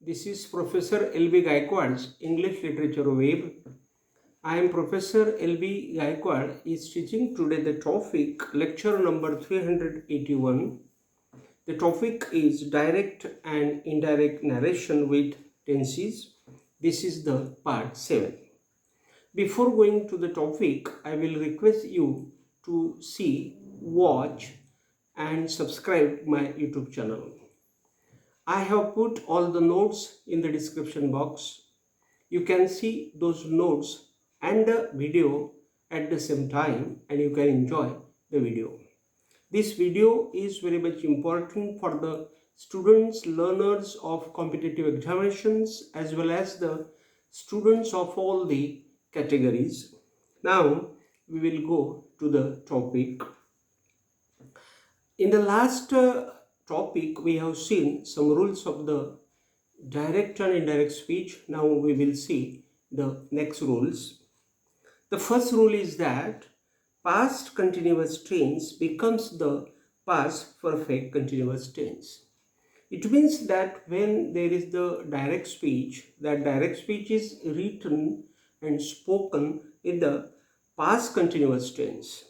This is Professor L.B.Gayakawad's English Literature Web. I am Professor L.B. Gayakawad is teaching today the topic lecture number 381. The topic is direct and indirect narration with tenses. This is the part 7. Before going to the topic, I will request you to see, watch and subscribe my YouTube channel. I have put all the notes in the description box. You can see those notes and the video at the same time and you can enjoy the video. This video is very much important for the students, learners of competitive examinations as well as the students of all the categories. Now we will go to the topic. In the last topic, we have seen some rules of the direct and indirect speech. Now we will see the next rules. The first rule is that past continuous tense becomes the past perfect continuous tense. It means that when there is the direct speech, that direct speech is written and spoken in the past continuous tense.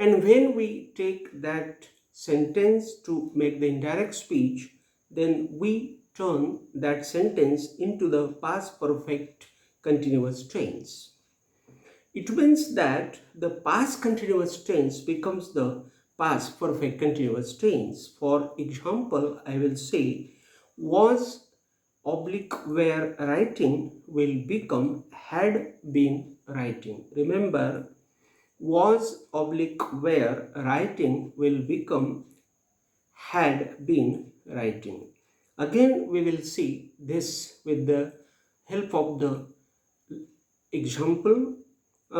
And when we take that sentence to make the indirect speech, then we turn that sentence into the past perfect continuous tense. It means that the past continuous tense becomes the past perfect continuous tense. For example, I will say was oblique were writing will become had been writing. Remember, was oblique were writing will become had been writing. Again, we will see this with the help of the example.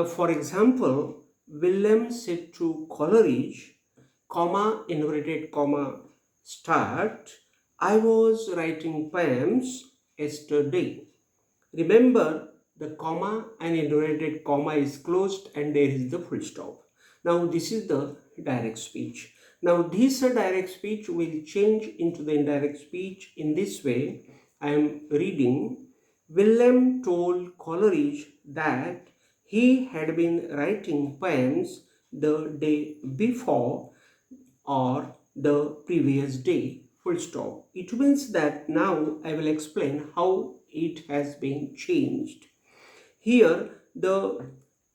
For example, Willem said to Coleridge, comma, inverted comma, start, I was writing poems yesterday. Remember, the comma and inverted comma is closed and there is the full stop. Now this is the direct speech. Now this direct speech will change into the indirect speech in this way. I am reading, Willem told Coleridge that he had been writing poems the day before or the previous day, full stop. It means that now I will explain how it has been changed. Here the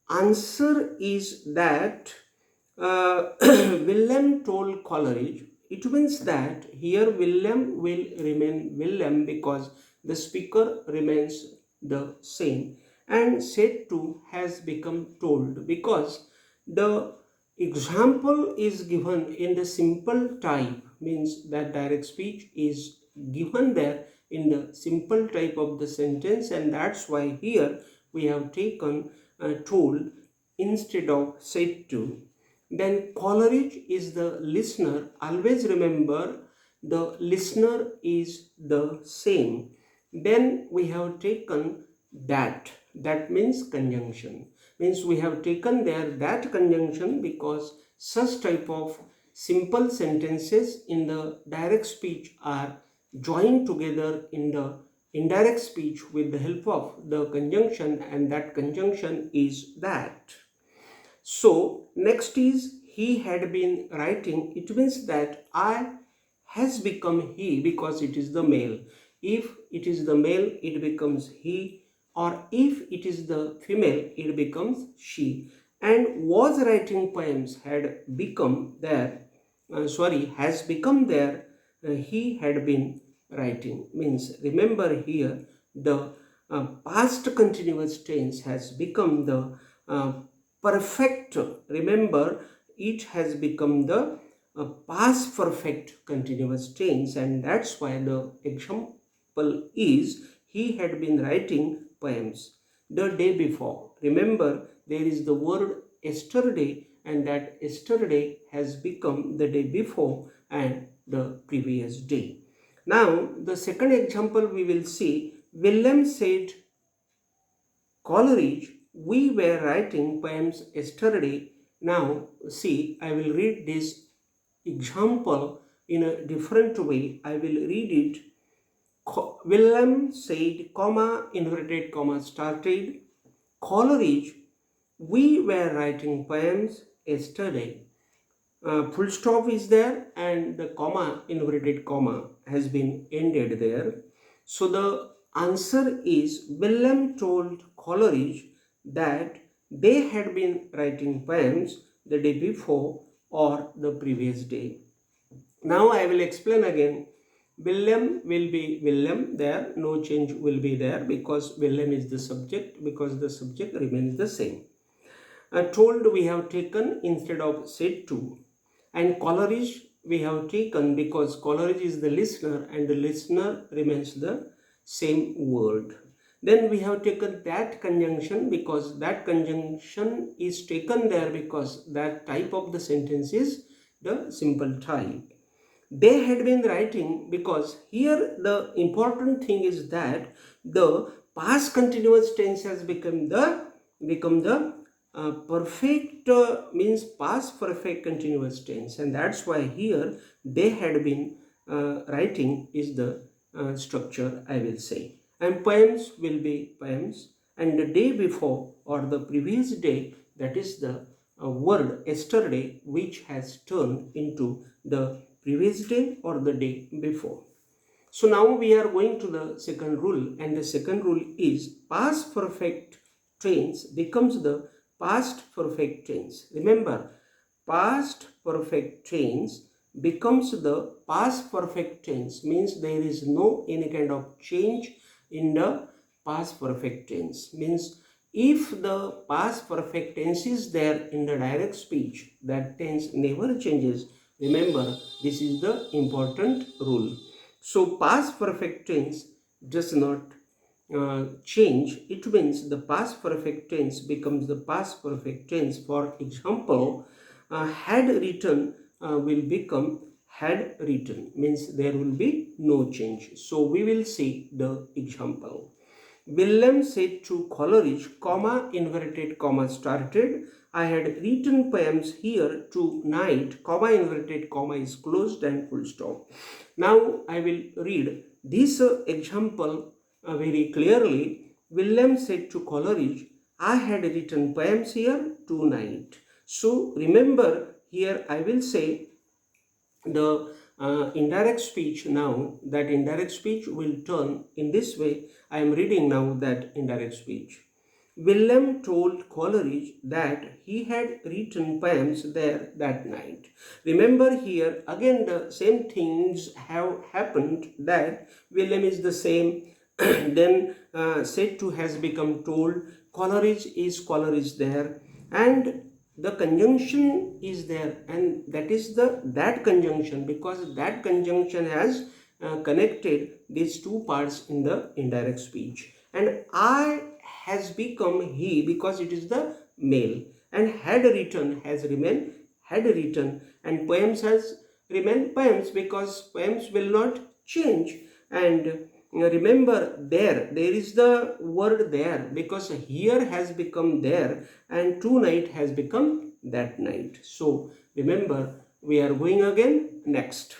answer is that Willem told Coleridge. It means that here Willem will remain Willem because the speaker remains the same, and said to has become told because the example is given in the simple type, means that direct speech is given there in the simple type of the sentence, and that's why here we have taken told instead of said to. Then Coleridge is the listener. Always remember the listener is the same. Then we have taken that. That means conjunction. Means we have taken there that conjunction because such type of simple sentences in the direct speech are joined together in the indirect speech with the help of the conjunction, and that conjunction is that. So next is he had been writing. It means that I has become he because it is the male. If it is the male, it becomes he, or if it is the female, it becomes she. And was writing poems had become there, has become there, he had been writing. Means remember here the past continuous tense has become the perfect. Remember, it has become the past perfect continuous tense, and that's why the example is he had been writing poems the day before. Remember, there is the word yesterday, and that yesterday has become the day before and the previous day. Now, the second example we will see, Willem said Coleridge, we were writing poems yesterday. Now, see, I will read this example in a different way. I will read it Willem said, comma, inverted comma started. Coleridge, we were writing poems yesterday. Full stop is there and the comma, inverted comma, has been ended there. So the answer is Willem told Coleridge that they had been writing poems the day before or the previous day. Now I will explain again. Willem will be Willem there, no change will be there because Willem is the subject, because the subject remains the same. Told we have taken instead of said to, and Coleridge we have taken because Coleridge is the listener and the listener remains the same word. Then we have taken that conjunction because that conjunction is taken there because that type of the sentence is the simple type. They had been writing because here the important thing is that the past continuous tense has become the perfect means past perfect continuous tense, and that's why here they had been writing is the structure, I will say, and poems will be poems, and the day before or the previous day, that is the word yesterday, which has turned into the previous day or the day before. So now we are going to the second rule, and the second rule is past perfect tense becomes the past perfect tense. Remember, past perfect tense becomes the past perfect tense, means there is no any kind of change in the past perfect tense. Means if the past perfect tense is there in the direct speech, that tense never changes. Remember, this is the important rule. So past perfect tense does not change. It means the past perfect tense becomes the past perfect tense. For example, had written will become had written, means there will be no change. So we will see the example. Willem said to Coleridge, comma, inverted comma started. I had written poems here tonight, comma, inverted comma is closed and full stop. Now I will read this example very clearly. Willem said to Coleridge, I had written poems here tonight. So remember, here I will say the indirect speech. Now that indirect speech will turn in this way. I am reading now that indirect speech. Willem told Coleridge that he had written poems there that night. Remember, here again the same things have happened, that Willem is the same, then said to has become told, Coleridge is Coleridge there, and the conjunction is there, and that is that conjunction, because that conjunction has connected these two parts in the indirect speech. And I has become he because it is the male, and had written has remained had written, and poems has remained poems because poems will not change. And remember, there is the word there because here has become there and tonight has become that night. So remember, we are going again next.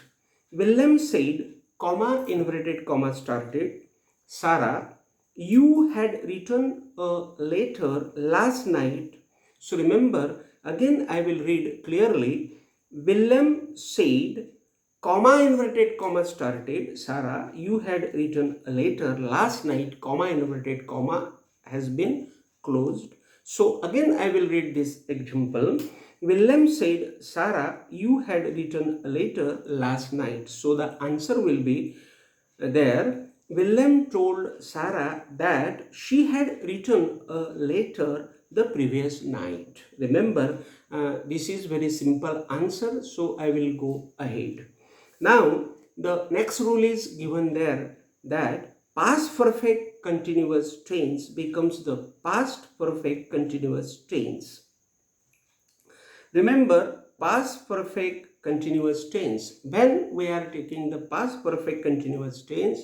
Willem said, comma, inverted comma started, Sara, you had written a letter last night. So remember, again I will read clearly. Willem said, comma, inverted comma started, Sara, you had written a letter last night, comma, inverted comma has been closed. So again I will read this example. Willem said, Sara, you had written a letter last night. So the answer will be there. Willem told Sara that she had written a letter the previous night. Remember, this is very simple answer, so I will go ahead. Now, the next rule is given there, that past perfect continuous tense becomes the past perfect continuous tense. Remember, past perfect continuous tense, when we are taking the past perfect continuous tense,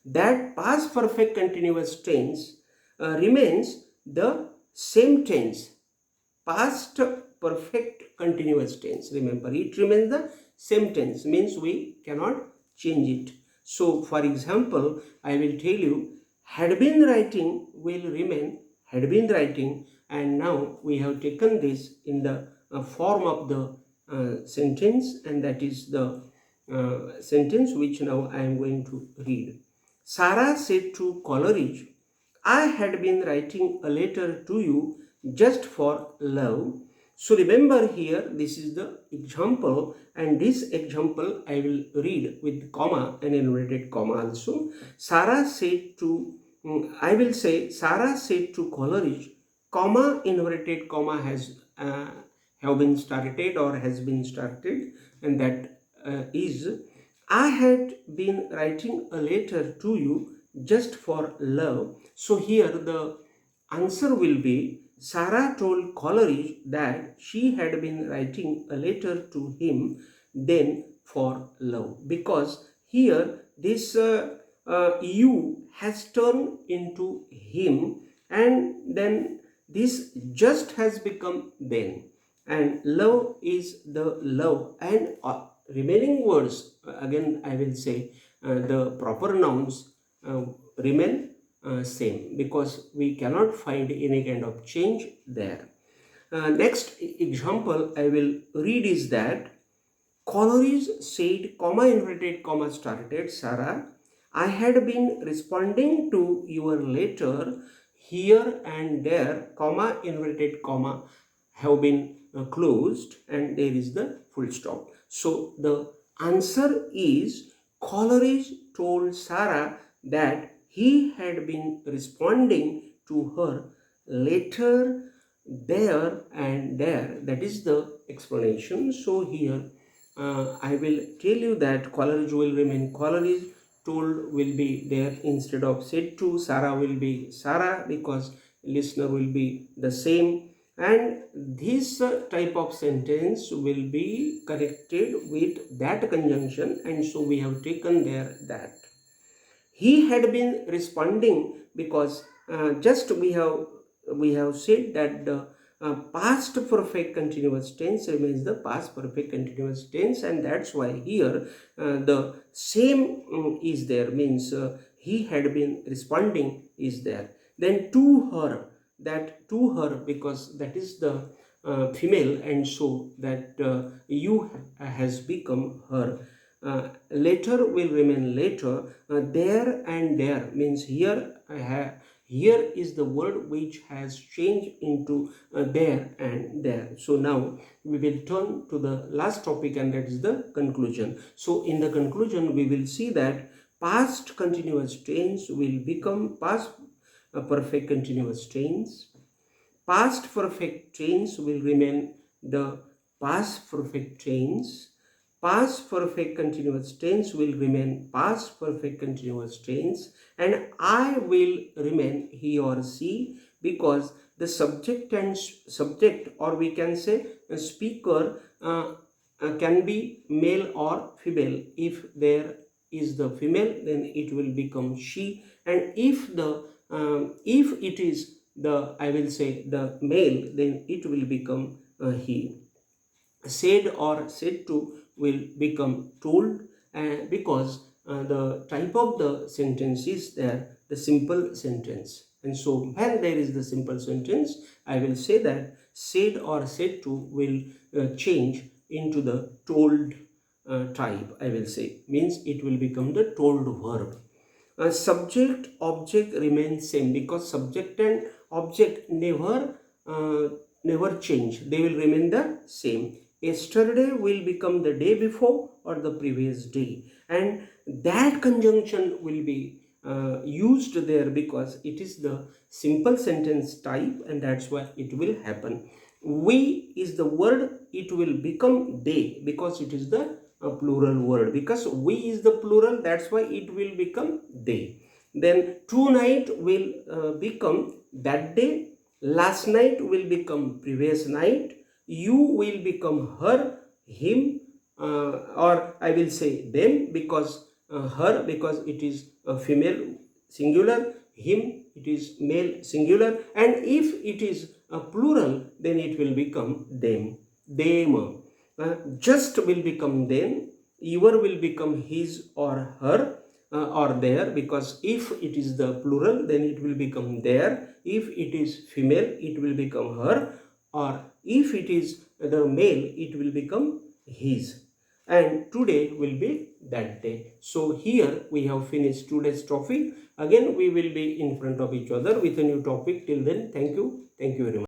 that past perfect continuous tense remains the same tense. Past perfect continuous tense, remember, it remains the same tense, means we cannot change it. So for example, I will tell you, had been writing will remain had been writing, and now we have taken this in the form of the sentence, and that is the sentence which now I am going to read. Sara said to Coleridge, I had been writing a letter to you just for love. So remember here, this is the example, and this example I will read with comma and inverted comma also. Sara said to, I will say, Sara said to Coleridge, comma, inverted comma has have been started or has been started, and that is, I had been writing a letter to you just for love. So here the answer will be, Sarah told Coleridge that she had been writing a letter to him then for love, because here this you has turned into him, and then this just has become then, and love is the love, and remaining words, again I will say, the proper nouns remain same, because we cannot find any kind of change there. Next example I will read is that Coleridge said, comma, inverted comma started, Sarah, I had been responding to your letter here and there, comma, inverted comma have been closed, and there is the full stop. So the answer is, Coleridge told Sarah that he had been responding to her letter there and there. That is the explanation. So here I will tell you that Coleridge will remain Coleridge, told will be there instead of said to, Sara will be Sara, because listener will be the same, and this type of sentence will be connected with that conjunction, and so we have taken there that. He had been responding, because just we have said that the past perfect continuous tense remains the past perfect continuous tense, and that's why here the same is there, means he had been responding is there. Then to her, that to her, because that is the female, and so that you has become her. Later will remain later. There and there means here here is the word which has changed into there and there. So now we will turn to the last topic, and that is the conclusion. So in the conclusion we will see that past continuous tense will become past perfect continuous tense. Past perfect tense will remain the past perfect tense. Past perfect continuous tense will remain past perfect continuous tense, and I will remain he or she, because the subject and subject, or we can say a speaker, can be male or female. If there is the female, then it will become she, and if if it is the, I will say, the male, then it will become he. Said or said to will become told, because the type of the sentence is there, the simple sentence, and so when there is the simple sentence, I will say that said or said to will change into the told type, I will say, means it will become the told verb. Subject object remains same, because subject and object never change, they will remain the same. Yesterday will become the day before or the previous day, and that conjunction will be used there, because it is the simple sentence type, and that's why it will happen. We is the word, it will become they, because it is the plural word, because we is the plural, that's why it will become they. Then tonight will become that day, last night will become previous night, you will become her, him, or I will say them, because her, because it is a female singular, him it is male singular, and if it is a plural, then it will become them. Just will become them, your will become his or her, or there, because if it is the plural then it will become their, if it is female it will become her, or if it is the male it will become his, and today will be that day. So here we have finished today's topic. Again we will be in front of each other with a new topic. Till then, thank you very much.